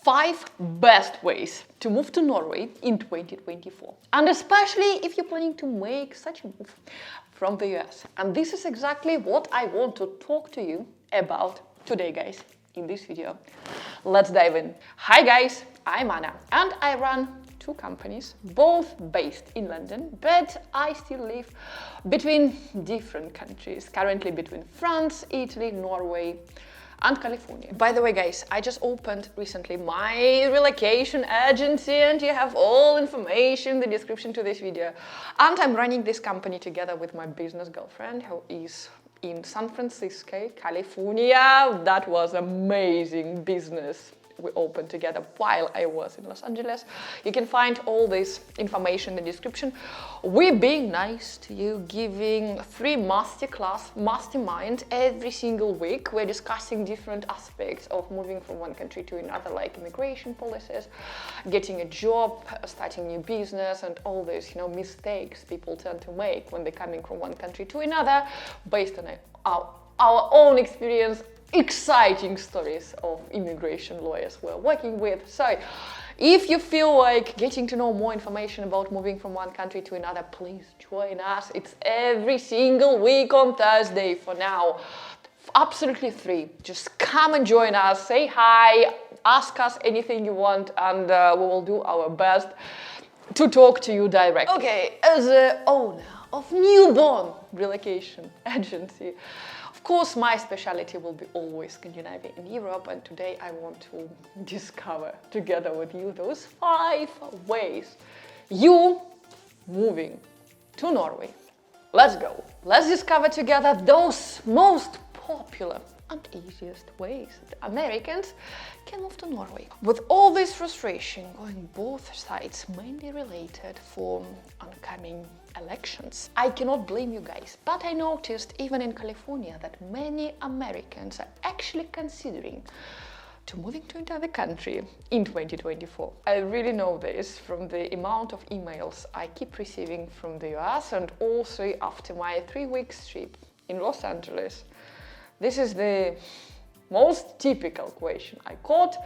5 best ways to move to Norway in 2024. And especially if you're planning to make such a move from the US. And this is exactly what I want to talk to you about today, guys, in this video. Let's dive in. Hi guys, I'm Anna and I run 2 companies, both based in London, but I still live between different countries, currently between France, Italy, Norway, and California. By the way, guys, I just opened recently my relocation agency and you have all information in the description to this video. And I'm running this company together with my business girlfriend who is in San Francisco, California. That was amazing business we opened together while I was in Los Angeles. You can find all this information in the description. We're being nice to you, giving 3 mastermind every single week. We're discussing different aspects of moving from one country to another, like immigration policies, getting a job, starting new business, and all these, mistakes people tend to make when they're coming from one country to another, based on our own experience. Exciting stories of immigration lawyers we're working with. So if you feel like getting to know more information about moving from one country to another, please join us. It's every single week on Thursday for now. Absolutely free. Just come and join us, say hi, ask us anything you want, and we will do our best to talk to you directly. Okay, as the owner of Newborn Relocation Agency, of course, my specialty will be always Scandinavia and Europe, and today I want to discover together with you those 5 ways you moving to Norway. Let's go. Let's discover together those most popular and easiest ways that Americans can move to Norway. With all this frustration going both sides, mainly related for oncoming elections, I cannot blame you guys, but I noticed even in California that many Americans are actually considering to moving to another country in 2024. I really know this from the amount of emails I keep receiving from the US, and also after my 3-week trip in Los Angeles. This is the most typical question I got.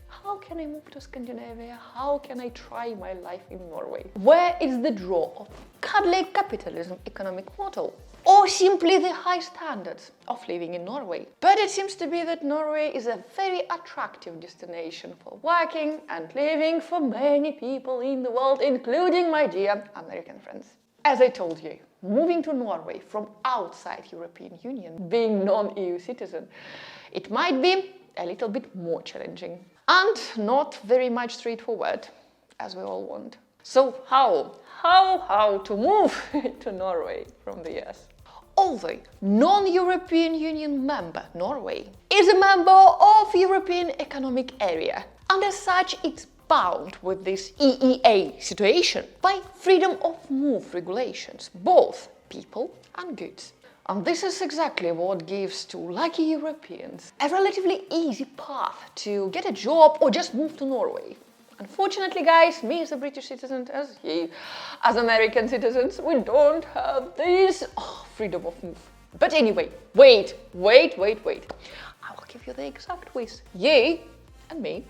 How can I move to Scandinavia? How can I try my life in Norway? Where is the draw of cuddly capitalism economic model? Or simply the high standards of living in Norway? But it seems to be that Norway is a very attractive destination for working and living for many people in the world, including my dear American friends. As I told you, moving to Norway from outside European Union, being non-EU citizen, it might be a little bit more challenging and not very much straightforward, as we all want. So how to move to Norway from the US? Although non-European Union member Norway is a member of European Economic Area, and as such it's bound with this EEA situation by freedom of move regulations, both people and goods. And this is exactly what gives to lucky Europeans a relatively easy path to get a job or just move to Norway. Unfortunately, guys, me as a British citizen, as you, as American citizens, we don't have this freedom of move. But anyway, wait. I will give you the exact ways you and me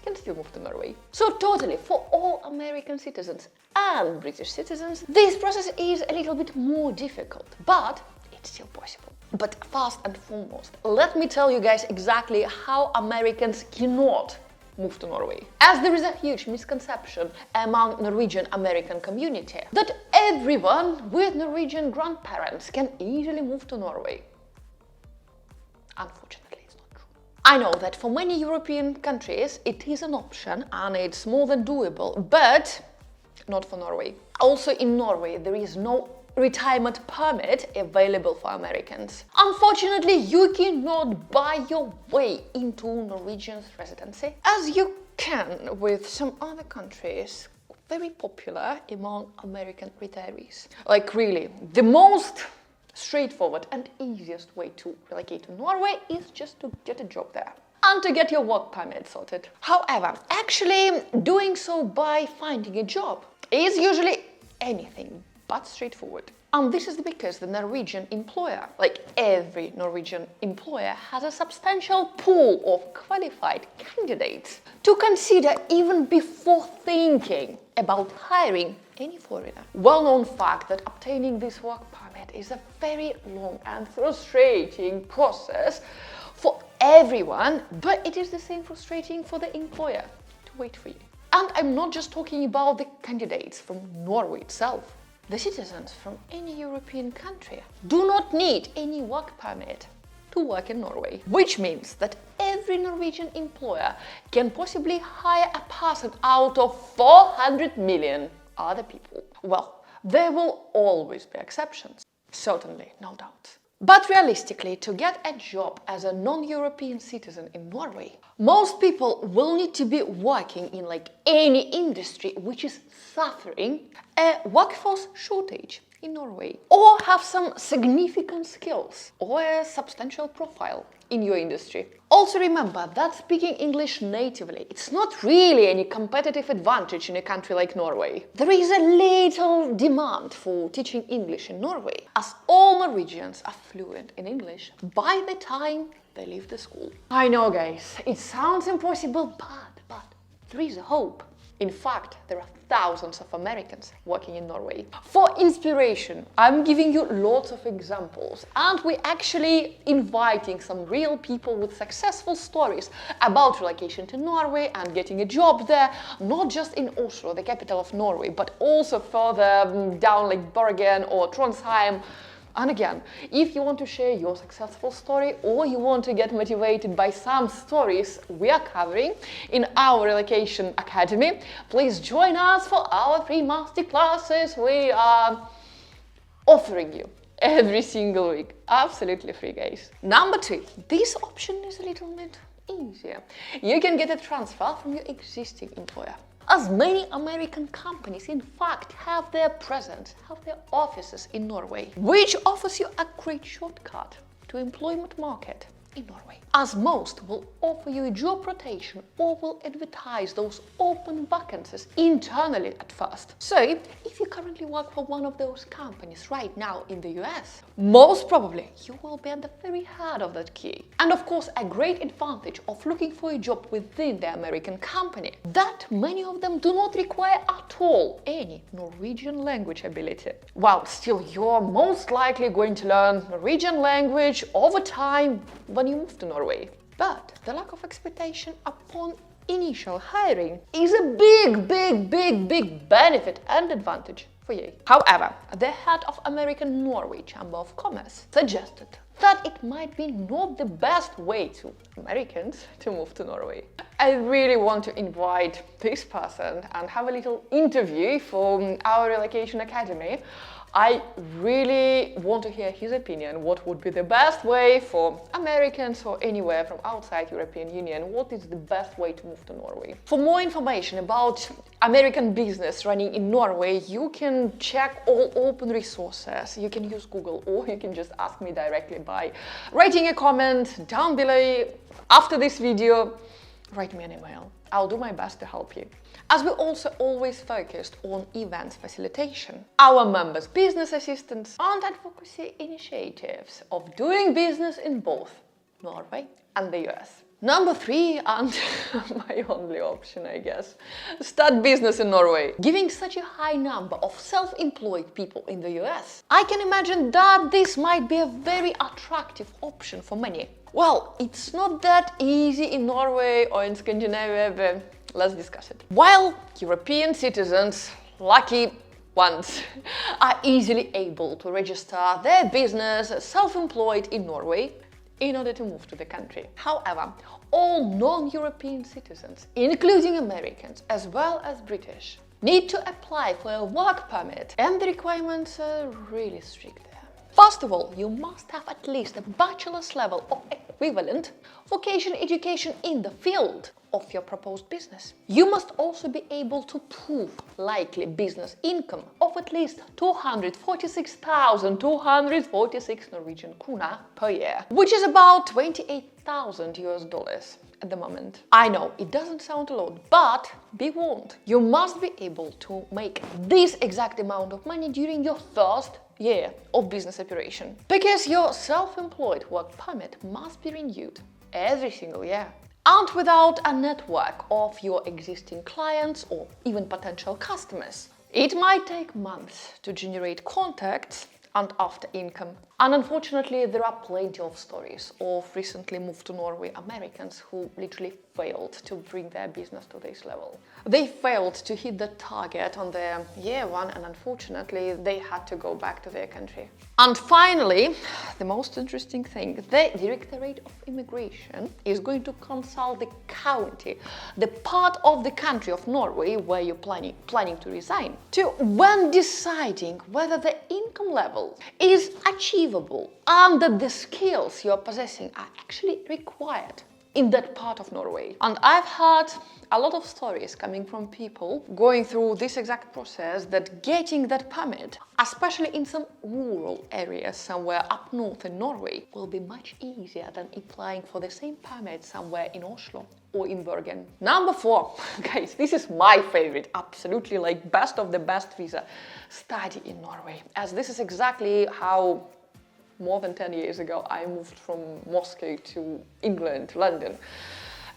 can still move to Norway. So totally, for all American citizens and British citizens, this process is a little bit more difficult, but it's still possible. But first and foremost, let me tell you guys exactly how Americans cannot move to Norway. As there is a huge misconception among Norwegian American community that everyone with Norwegian grandparents can easily move to Norway. Unfortunately. I know that for many European countries it is an option and it's more than doable, but not for Norway. Also in Norway there is no retirement permit available for Americans. Unfortunately, you cannot buy your way into Norwegian residency as you can with some other countries very popular among American retirees. Like really, the most straightforward and easiest way to relocate to Norway is just to get a job there and to get your work permit sorted. However, actually doing so by finding a job is usually anything but straightforward. And this is because the Norwegian employer, like every Norwegian employer, has a substantial pool of qualified candidates to consider even before thinking about hiring any foreigner. Well-known fact that obtaining this work permit is a very long and frustrating process for everyone, but it is the same frustrating for the employer to wait for you. And I'm not just talking about the candidates from Norway itself. The citizens from any European country do not need any work permit to work in Norway, which means that every Norwegian employer can possibly hire a person out of 400 million other people. Well, there will always be exceptions, certainly, no doubt. But realistically, to get a job as a non-European citizen in Norway, most people will need to be working in like any industry which is suffering a workforce shortage in Norway, or have some significant skills or a substantial profile in your industry. Also remember that speaking English natively, it's not really any competitive advantage in a country like Norway. There is a little demand for teaching English in Norway, as all Norwegians are fluent in English by the time they leave the school. I know, guys, it sounds impossible, but there is a hope. In fact, there are thousands of Americans working in Norway. For inspiration, I'm giving you lots of examples, and we're actually inviting some real people with successful stories about relocation to Norway and getting a job there, not just in Oslo, the capital of Norway, but also further down like Bergen or Trondheim. And again, if you want to share your successful story or you want to get motivated by some stories we are covering in our Relocation Academy, please join us for our free masterclasses we are offering you every single week. Absolutely free, guys. Number 2, this option is a little bit easier. You can get a transfer from your existing employer. As many American companies, in fact, have their presence, have their offices in Norway, which offers you a great shortcut to employment market in Norway, as most will offer you a job rotation or will advertise those open vacancies internally at first. So, if you currently work for one of those companies right now in the US, most probably you will be at the very head of that queue. And of course, a great advantage of looking for a job within the American company, that many of them do not require at all any Norwegian language ability. While still, you're most likely going to learn Norwegian language over time when you move to Norway. But the lack of expectation upon initial hiring is a big benefit and advantage for you. However, the head of American Norway Chamber of Commerce suggested that it might be not the best way to Americans to move to Norway. I really want to invite this person and have a little interview for our Relocation Academy. I really want to hear his opinion. What would be the best way for Americans or anywhere from outside European Union? What is the best way to move to Norway? For more information about American business running in Norway, you can check all open resources. You can use Google, or you can just ask me directly by writing a comment down below after this video. Write me an email. I'll do my best to help you. As we also always focused on events facilitation, our members' business assistance and advocacy initiatives of doing business in both Norway and the US. Number 3, and my only option, I guess, start business in Norway. Given such a high number of self-employed people in the US, I can imagine that this might be a very attractive option for many. Well, it's not that easy in Norway or in Scandinavia, but let's discuss it. While European citizens, lucky ones, are easily able to register their business as self-employed in Norway in order to move to the country. However, all non-European citizens, including Americans as well as British, need to apply for a work permit, and the requirements are really strict there. First of all, you must have at least a bachelor's level or equivalent vocation education in the field of your proposed business. You must also be able to prove likely business income of at least 246,246 Norwegian krona per year, which is about $28,000 at the moment. I know it doesn't sound a lot, but be warned, you must be able to make this exact amount of money during your first year of business operation. Because your self-employed work permit must be renewed every single year. And without a network of your existing clients or even potential customers, it might take months to generate contacts and after income. And unfortunately, there are plenty of stories of recently moved to Norway Americans who literally failed to bring their business to this level. They failed to hit the target on their year one, and unfortunately, they had to go back to their country. And finally, the most interesting thing, the Directorate of Immigration is going to consult the county, the part of the country of Norway where you're planning to resign, when deciding whether the income level is achievable and that the skills you're possessing are actually required in that part of Norway. And I've heard a lot of stories coming from people going through this exact process, that getting that permit, especially in some rural areas somewhere up north in Norway, will be much easier than applying for the same permit somewhere in Oslo or in Bergen. Number 4, guys, this is my favorite, absolutely like best of the best visa, study in Norway, as this is exactly how more than 10 years ago, I moved from Moscow to England, London,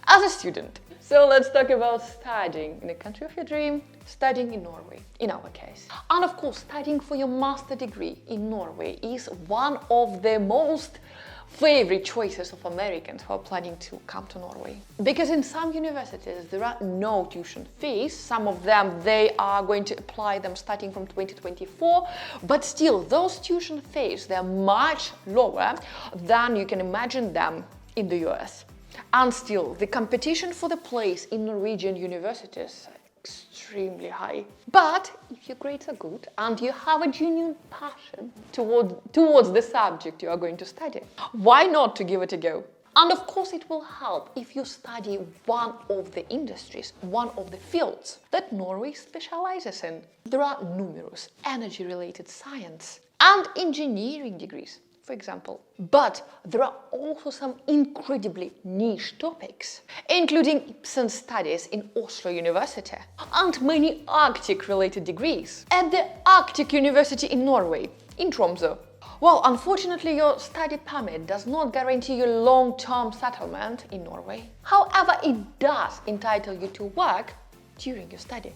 as a student. So let's talk about studying in the country of your dream, studying in Norway, in our case. And of course, studying for your master degree in Norway is one of the most favorite choices of Americans who are planning to come to Norway. Because in some universities there are no tuition fees. Some of them, they are going to apply them starting from 2024, but still those tuition fees, they're much lower than you can imagine them in the US. And still, the competition for the place in Norwegian universities extremely high. But if your grades are good and you have a genuine passion towards the subject you are going to study, why not to give it a go? And of course it will help if you study one of the industries, one of the fields that Norway specializes in. There are numerous energy-related science and engineering degrees, for example. But there are also some incredibly niche topics, including Ibsen studies in Oslo University and many Arctic-related degrees at the Arctic University in Norway, in Tromsø. Well, unfortunately, your study permit does not guarantee you long-term settlement in Norway. However, it does entitle you to work during your study.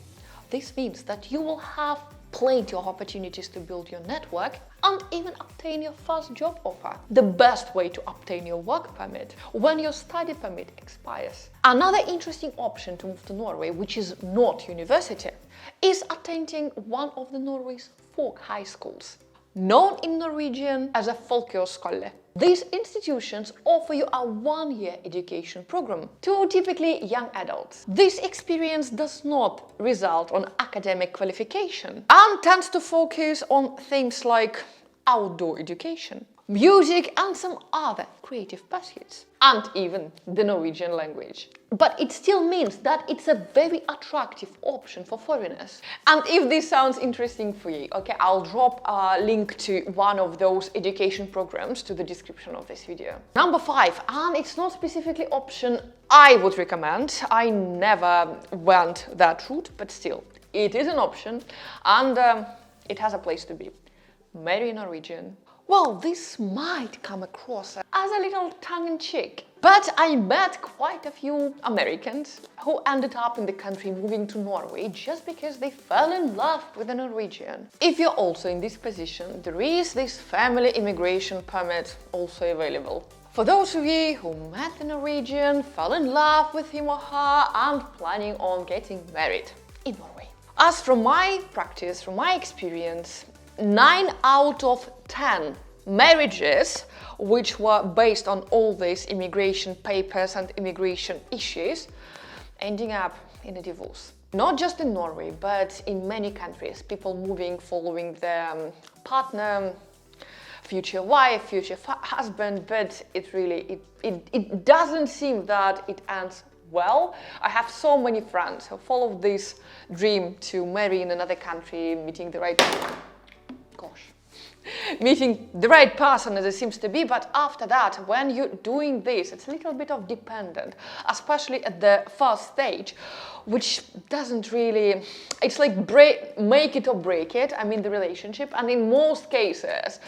This means that you will have plenty of opportunities to build your network and even obtain your first job offer. The best way to obtain your work permit when your study permit expires. Another interesting option to move to Norway, which is not university, is attending one of the Norway's folk high schools, known in Norwegian as a folkehøyskole. These institutions offer you a one-year education program to typically young adults. This experience does not result on academic qualification and tends to focus on things like outdoor education, music and some other creative pursuits, and even the Norwegian language. But it still means that it's a very attractive option for foreigners. And if this sounds interesting for you, okay, I'll drop a link to one of those education programs to the description of this video. Number 5, and it's not specifically option I would recommend. I never went that route, but still, it is an option and it has a place to be. Marry Norwegian. Well, this might come across as a little tongue-in-cheek, but I met quite a few Americans who ended up in the country moving to Norway just because they fell in love with a Norwegian. If you're also in this position, there is this family immigration permit also available. For those of you who met the Norwegian, fell in love with him or her and planning on getting married in Norway. As from my practice, from my experience, 9 out of 10 marriages which were based on all these immigration papers and immigration issues ending up in a divorce. Not just in Norway, but in many countries, people moving following their partner, future wife, future husband, but it doesn't seem that it ends well. I have so many friends who follow this dream to marry in another country, meeting the right... Gosh. meeting the right person as it seems to be, but after that, when you're doing this, it's a little bit of dependent, especially at the first stage, which doesn't really, it's like make it or break it, I mean the relationship, and in most cases,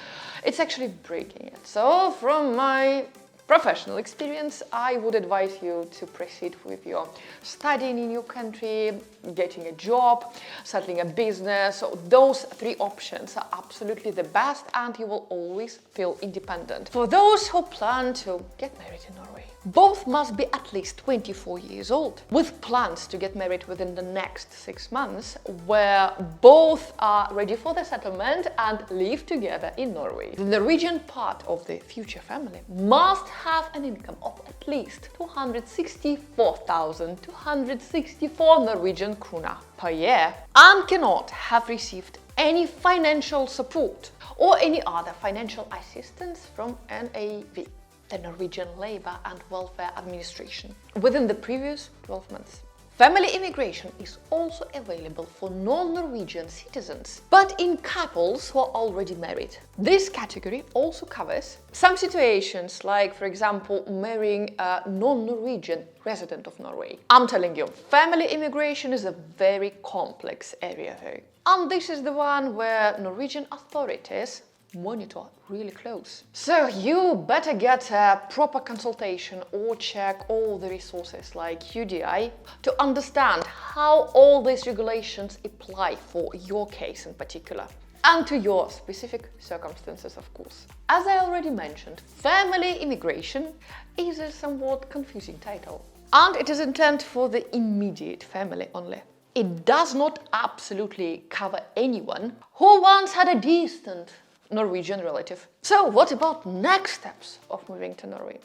it's actually breaking it. So from my professional experience, I would advise you to proceed with your studying in your country, getting a job, settling a business. So those three options are absolutely the best, and you will always feel independent. For those who plan to get married in Norway, both must be at least 24 years old, with plans to get married within the next 6 months, where both are ready for the settlement and live together in Norway. The Norwegian part of the future family must have an income of at least 264,264 Norwegian krona per year, and cannot have received any financial support or any other financial assistance from NAV, the Norwegian Labour and Welfare Administration, within the previous 12 months. Family immigration is also available for non-Norwegian citizens, but in couples who are already married. This category also covers some situations like, for example, marrying a non-Norwegian resident of Norway. I'm telling you, family immigration is a very complex area here. And this is the one where Norwegian authorities monitor really close. So you better get a proper consultation or check all the resources like UDI to understand how all these regulations apply for your case in particular and to your specific circumstances, of course. As I already mentioned, family immigration is a somewhat confusing title, and it is intended for the immediate family only. It does not absolutely cover anyone who once had a distant Norwegian relative. So what about next steps of moving to Norway?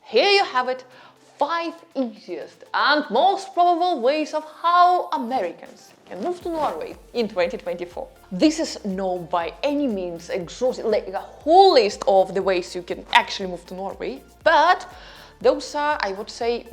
Here you have it, 5 easiest and most probable ways of how Americans can move to Norway in 2024. This is not by any means exhaustive, like a whole list of the ways you can actually move to Norway, but those are, I would say,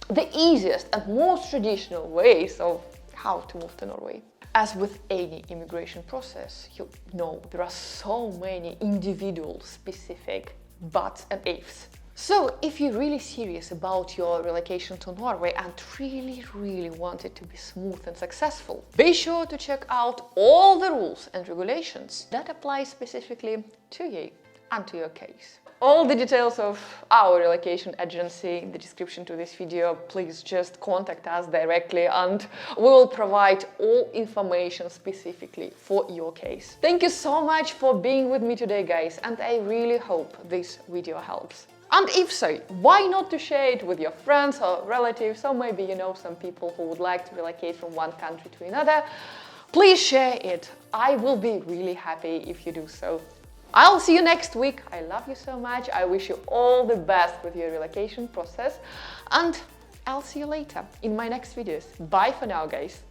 the easiest and most traditional ways of how to move to Norway. As with any immigration process, you know there are so many individual specific buts and ifs. So if you're really serious about your relocation to Norway and really want it to be smooth and successful, be sure to check out all the rules and regulations that apply specifically to you and to your case. All the details of our relocation agency in the description to this video. Please just contact us directly and we will provide all information specifically for your case. Thank you so much for being with me today, guys, and I really hope this video helps. And if so, why not to share it with your friends or relatives, or maybe you know some people who would like to relocate from one country to another. Please share it. I will be really happy if you do so. I'll see you next week. I love you so much. I wish you all the best with your relocation process, and I'll see you later in my next videos. Bye for now, guys.